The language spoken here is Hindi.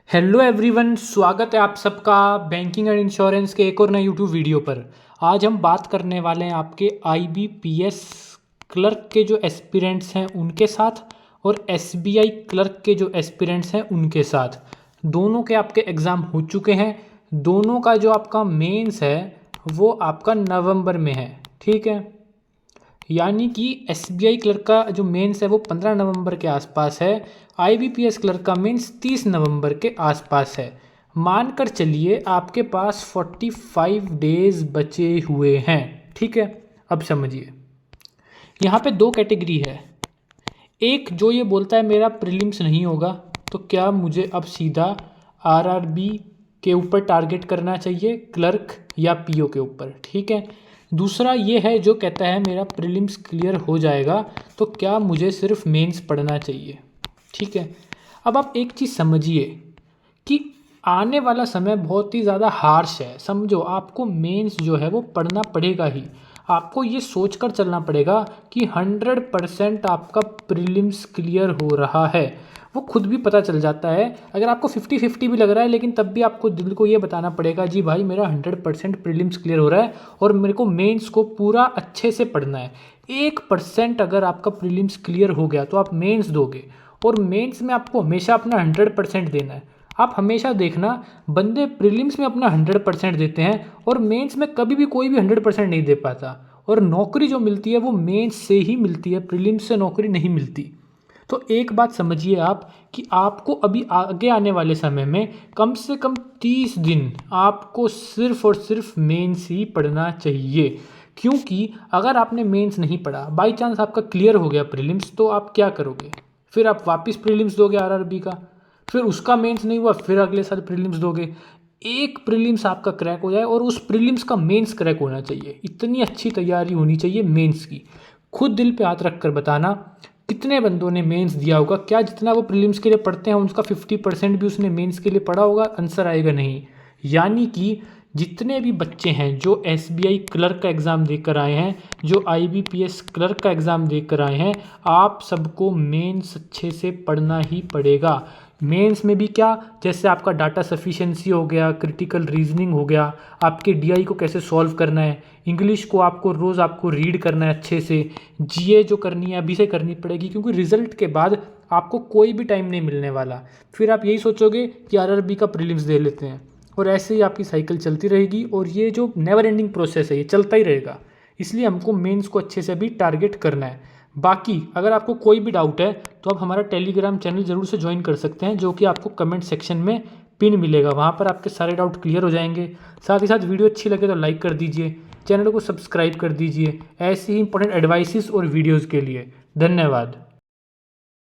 हेलो एवरीवन, स्वागत है आप सबका बैंकिंग एंड इंश्योरेंस के एक और नए यूट्यूब वीडियो पर। आज हम बात करने वाले हैं आपके आईबीपीएस क्लर्क के जो एस्पिरेंट्स हैं उनके साथ और एसबीआई क्लर्क के जो एस्पिरेंट्स हैं उनके साथ। दोनों के आपके एग्ज़ाम हो चुके हैं। दोनों का जो आपका मेंस है वो आपका नवंबर में है, ठीक है। यानी कि एसबीआई क्लर्क का जो मेंस है वो 15 नवंबर के आसपास है। आईबीपीएस क्लर्क का मेंस 30 नवंबर के आसपास है। मानकर चलिए आपके पास 45 डेज बचे हुए हैं, ठीक है। अब समझिए, यहाँ पे दो कैटेगरी है। एक जो ये बोलता है मेरा प्रीलिम्स नहीं होगा, तो क्या मुझे अब सीधा आरआरबी के ऊपर टारगेट करना चाहिए, क्लर्क या पीओ के ऊपर, ठीक है। दूसरा ये है जो कहता है मेरा प्रीलिम्स क्लियर हो जाएगा, तो क्या मुझे सिर्फ मेंस पढ़ना चाहिए, ठीक है। अब आप एक चीज़ समझिए कि आने वाला समय बहुत ही ज़्यादा हार्श है। समझो, आपको मेंस जो है वो पढ़ना पड़ेगा ही। आपको ये सोचकर चलना पड़ेगा कि 100% आपका प्रीलिम्स क्लियर हो रहा है। वो खुद भी पता चल जाता है। अगर आपको 50-50 भी लग रहा है, लेकिन तब भी आपको दिल को ये बताना पड़ेगा जी भाई मेरा 100% प्रीलिम्स क्लियर हो रहा है और मेरे को मेंस को पूरा अच्छे से पढ़ना है। 1% अगर आपका प्रीलिम्स क्लियर हो गया तो आप मेंस दोगे, और मेंस में आपको हमेशा अपना 100% देना है। आप हमेशा देखना, बंदे प्रीलिम्स में अपना 100% देते हैं और मेंस में कभी भी कोई भी 100% नहीं दे पाता। और नौकरी जो मिलती है वो मेंस से ही मिलती है, प्रीलिम्स से नौकरी नहीं मिलती। तो एक बात समझिए आप कि आपको अभी आगे आने वाले समय में कम से कम 30 दिन आपको सिर्फ और सिर्फ मेंस ही पढ़ना चाहिए। क्योंकि अगर आपने मेंस नहीं पढ़ा, बाई चांस आपका क्लियर हो गया प्रीलिम्स, तो आप क्या करोगे? फिर आप वापस प्रीलिम्स दोगे आरआरबी का, फिर उसका मेंस नहीं हुआ, फिर अगले साल प्रीलिम्स दोगे। एक प्रीलिम्स आपका क्रैक हो जाए और उस प्रीलिम्स का मेंस क्रैक होना चाहिए। इतनी अच्छी तैयारी होनी चाहिए मेंस की। खुद दिल पे हाथ रख कर बताना, कितने बंदों ने मेंस दिया होगा? क्या जितना वो प्रीलिम्स के लिए पढ़ते हैं उसका 50% भी उसने मेंस के लिए पढ़ा होगा? आंसर आएगा नहीं। यानी कि जितने भी बच्चे हैं जो एसबीआई क्लर्क का एग्ज़ाम देकर आए हैं, जो आईबीपीएस क्लर्क का एग्ज़ाम देकर आए हैं, आप सबको मेंस अच्छे से पढ़ना ही पड़ेगा। मेंस में भी क्या, जैसे आपका डाटा सफिशिएंसी हो गया, क्रिटिकल रीजनिंग हो गया, आपके डीआई को कैसे सॉल्व करना है, इंग्लिश को आपको रोज़ आपको रीड करना है अच्छे से, जीए जो करनी है अभी से करनी पड़ेगी, क्योंकि रिजल्ट के बाद आपको कोई भी टाइम नहीं मिलने वाला। फिर आप यही सोचोगे कि आरआरबी का प्रीलिम्स दे लेते हैं, और ऐसे ही आपकी साइकिल चलती रहेगी। और ये जो नेवर एंडिंग प्रोसेस है ये चलता ही रहेगा। इसलिए हमको मेंस को अच्छे से अभी टारगेट करना है। बाकी अगर आपको कोई भी डाउट है तो आप हमारा टेलीग्राम चैनल ज़रूर से ज्वाइन कर सकते हैं, जो कि आपको कमेंट सेक्शन में पिन मिलेगा। वहाँ पर आपके सारे डाउट क्लियर हो जाएंगे। साथ ही साथ वीडियो अच्छी लगे तो लाइक कर दीजिए, चैनल को सब्सक्राइब कर दीजिए ऐसी ही इंपॉर्टेंट एडवाइसेस और वीडियोज़ के लिए। धन्यवाद।